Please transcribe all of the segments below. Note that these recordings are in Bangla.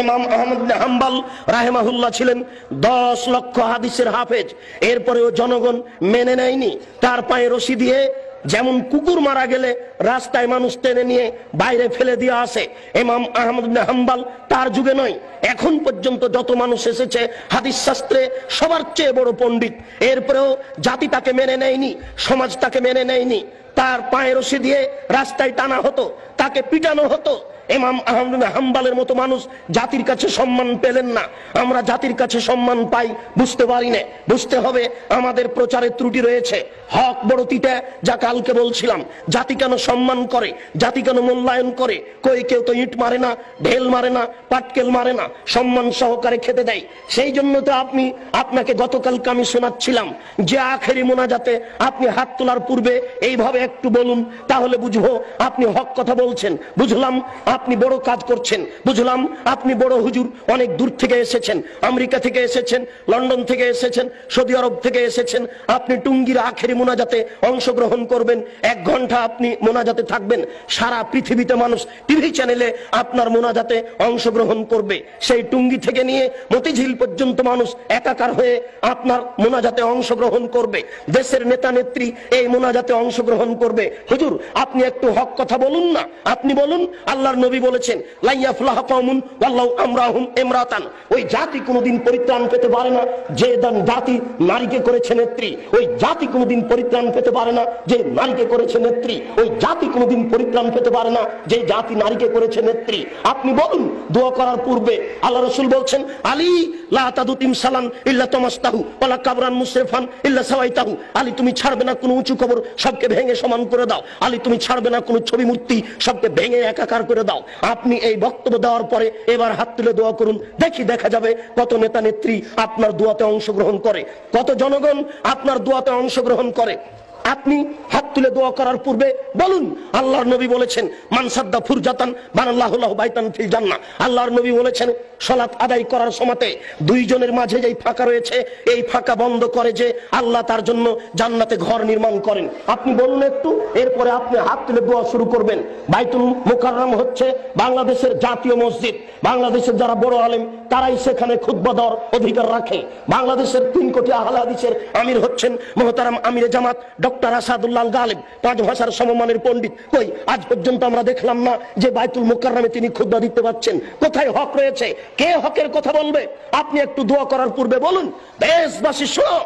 ইমাম আহমদ বিন হাম্বল রাহিমাহুল্লাহ ছিলেন 10 লক্ষ হাদিসের হাফেজ, এরপরেও জনগণ মেনে নেয়নি। তার পায়ে রশি দিয়ে যেমন কুকুর মারা গেলে রাস্তায় মানুষ টেনে নিয়ে বাইরে ফেলে দিয়ে আসে, ইমাম আহমদ বিন হাম্বল তার যুগে নয়, এখন পর্যন্ত যত মানুষ এসেছে হাদিস শাস্ত্রে সবার চেয়ে বড় পণ্ডিত, এরপরেও জাতি তাকে মেনে নেয়নি, সমাজ তাকে মেনে নেয়নি। তার পায়ে রশি দিয়ে রাস্তায় টানা হতো, তাকে পিটানো হতো। ইমাম আহমদ বিন হাম্বলের মতো মানুষ জাতির কাছে সম্মান পেলেন না। আমরা জাতির কাছে সম্মান পাই বুঝতে পারি না। বুঝতে হবে আমাদের প্রচারের ত্রুটি রয়েছে। হক বড় তিতা, যা কালকে বলছিলাম। জাতি কেন সম্মান করে, জাতি কেন মূল্যায়ন করে? কই কেউ তো ইট মারে না, ঢেল মারে না, পাটকেল মারে না, সম্মান সহকারে খেতে দেয়। সেই জন্য তো আপনাকে গতকালকে আমি শোনাচ্ছিলাম যে আখেরি মোনাজাতে আপনি হাত তোলার পূর্বে এইভাবে একটু বলুন, তাহলে বুঝবো আপনি হক কথা বলছেন। বুঝলাম আপনি বড় কাজ করছেন, বুঝলাম আপনি বড় হুজুর, অনেক দূর থেকে এসেছেন, আমেরিকা থেকে এসেছেন, লন্ডন থেকে এসেছেন, সৌদি আরব থেকে এসেছেন। আপনি টুঙ্গির আখেরি মোনাজাতে অংশগ্রহণ করবেন, 1 ঘন্টা আপনি মোনাজাতে থাকবেন। সারা পৃথিবীতে মানুষ টিভি চ্যানেলে আপনার মোনাজাতে অংশগ্রহণ করবে। সেই টুঙ্গি থেকে নিয়ে মতিঝিল পর্যন্ত মানুষ একাকার হয়ে আপনার মোনাজাতে অংশগ্রহণ করবে। দেশের নেতা নেত্রী এই মোনাজাতে অংশগ্রহণ করবে। হুজুর আপনি একটু হক কথা বলুন না, আপনি বলুন। আল্লাহর নবী বলেছেন লা ইয়াফলাহ কওমুন ওয়াল্লাহু আমরাহুম ইমরাতান, ওই জাতি কোনোদিন পরিত্রাণ পেতে পারে না যে জাতি নারীকে করেছে নেত্রী। ওই জাতি কোনোদিন পরিত্রাণ পেতে পারে না যে নারীকে করেছে নেত্রী। ওই জাতি কোনোদিন পরিত্রাণ পেতে পারে না যে জাতি নারীকে করেছে নেত্রী। আপনি বলুন দোয়া করার পূর্বে আল্লাহ রাসূল বলছেন আলী লা তাদু তিমসালান ইল্লা তামাসতাহু ওয়ালা কাবরান মুসরিফান ইল্লা সাওয়াইতাহু, আলী তুমি ছাড়বে না কোনো উঁচু কবর, সবকে ভেঙে সমান করে দাও। আলী তুমি ছাড়বে না কোনো ছবি মূর্তি, সবকে ভেঙে একাকার করে দাও। আপনি এই বক্তব্য দেওয়ার পরে এবার হাত তুলে দোয়া করুন, দেখা যাবে কত নেতা নেত্রী আপনার দোয়াতে অংশগ্রহণ করে, কত জনগণ আপনার দোয়াতে অংশগ্রহণ করে। আপনি হাত তুলে দোয়া করার পূর্বে বলুন আল্লাহর নবী বলেছেন মান সাদ্দা ফুরজাতান বানাল্লাহু লাহু বাইতান ফিল জান্নাহ। আল্লাহর নবী বলেছেন সালাত আদায় করার সময়তে দুইজনের মাঝে যেই ফাঁকা রয়েছে এই ফাঁকা বন্ধ করে যে আল্লাহ তার জন্য জান্নাতে ঘর নির্মাণ করেন। আপনি বলুন একটু, এরপরে আপনি হাত তুলে দোয়া শুরু করবেন। বাইতুল মুকাররম হচ্ছে বাংলাদেশের জাতীয় মসজিদ। বাংলাদেশের যারা বড় আলেম তারাই সেখানে খুতবা দেওয়ার অধিকার রাখে। বাংলাদেশের 3 কোটি আহলে হাদিসের আমির হচ্ছেন মুহতারাম আমিরে জামাত ডক্টর আসাদুল্লাহ গালিব, 5 ভাষার সমমানের পণ্ডিত। কই আজ পর্যন্ত আমরা দেখলাম না যে বাইতুল মুকাররমে তিনি খুতবা দিতে পারছেন। কোথায় হক রয়েছে? কে হকের কথা বলবে? আপনি একটু দোয়া করার পূর্বে বলুন। দেশবাসী শোনো,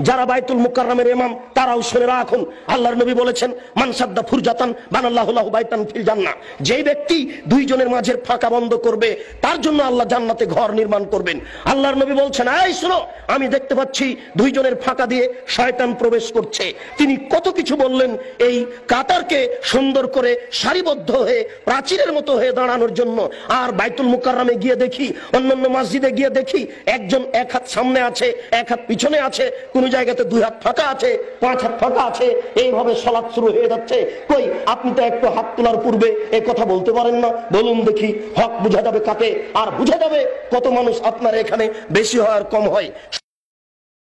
যারা বাইতুল মুকাররমের ইমাম তারাও শুনে রাখুন। আল্লাহর নবী বলেছেন মান সাদ্দা ফুরজাতান বানাল্লাহু লাহু বাইতান ফিল জান্নাহ, যেই ব্যক্তি দুইজনের মাঝের ফাঁকা বন্ধ করবে তার জন্য আল্লাহ জান্নাতে ঘর নির্মাণ করবেন। আল্লাহর নবী বলছেন এই শুনো, আমি দেখতে পাচ্ছি দুইজনের ফাঁকা দিয়ে শয়তান প্রবেশ করছে। তিনি কত কিছু বললেন এই কাতারকে সুন্দর করে সারিবদ্ধ হয়ে প্রাচীরের মতো হয়ে দাঁড়ানোর জন্য। আর বাইতুল মুকাররমে গিয়ে দেখি, অন্যান্য মসজিদে গিয়ে দেখি একজন 1 হাত সামনে আছে, 1 হাত পিছনে আছে, কোন জায়গাতে 2 হাত ফাঁকা আছে, 5 হাত ফাঁকা আছে, এইভাবে সালাত শুরু হয়ে যাচ্ছে। কই আপনি তো একটু হাত তোলার পূর্বে এই কথা বলতে পারেন না? বলুন দেখি, হক বুঝা যাবে কাকে, আর বুঝা যাবে কত মানুষ আপনার এখানে বেশি হয় আর কম হয়।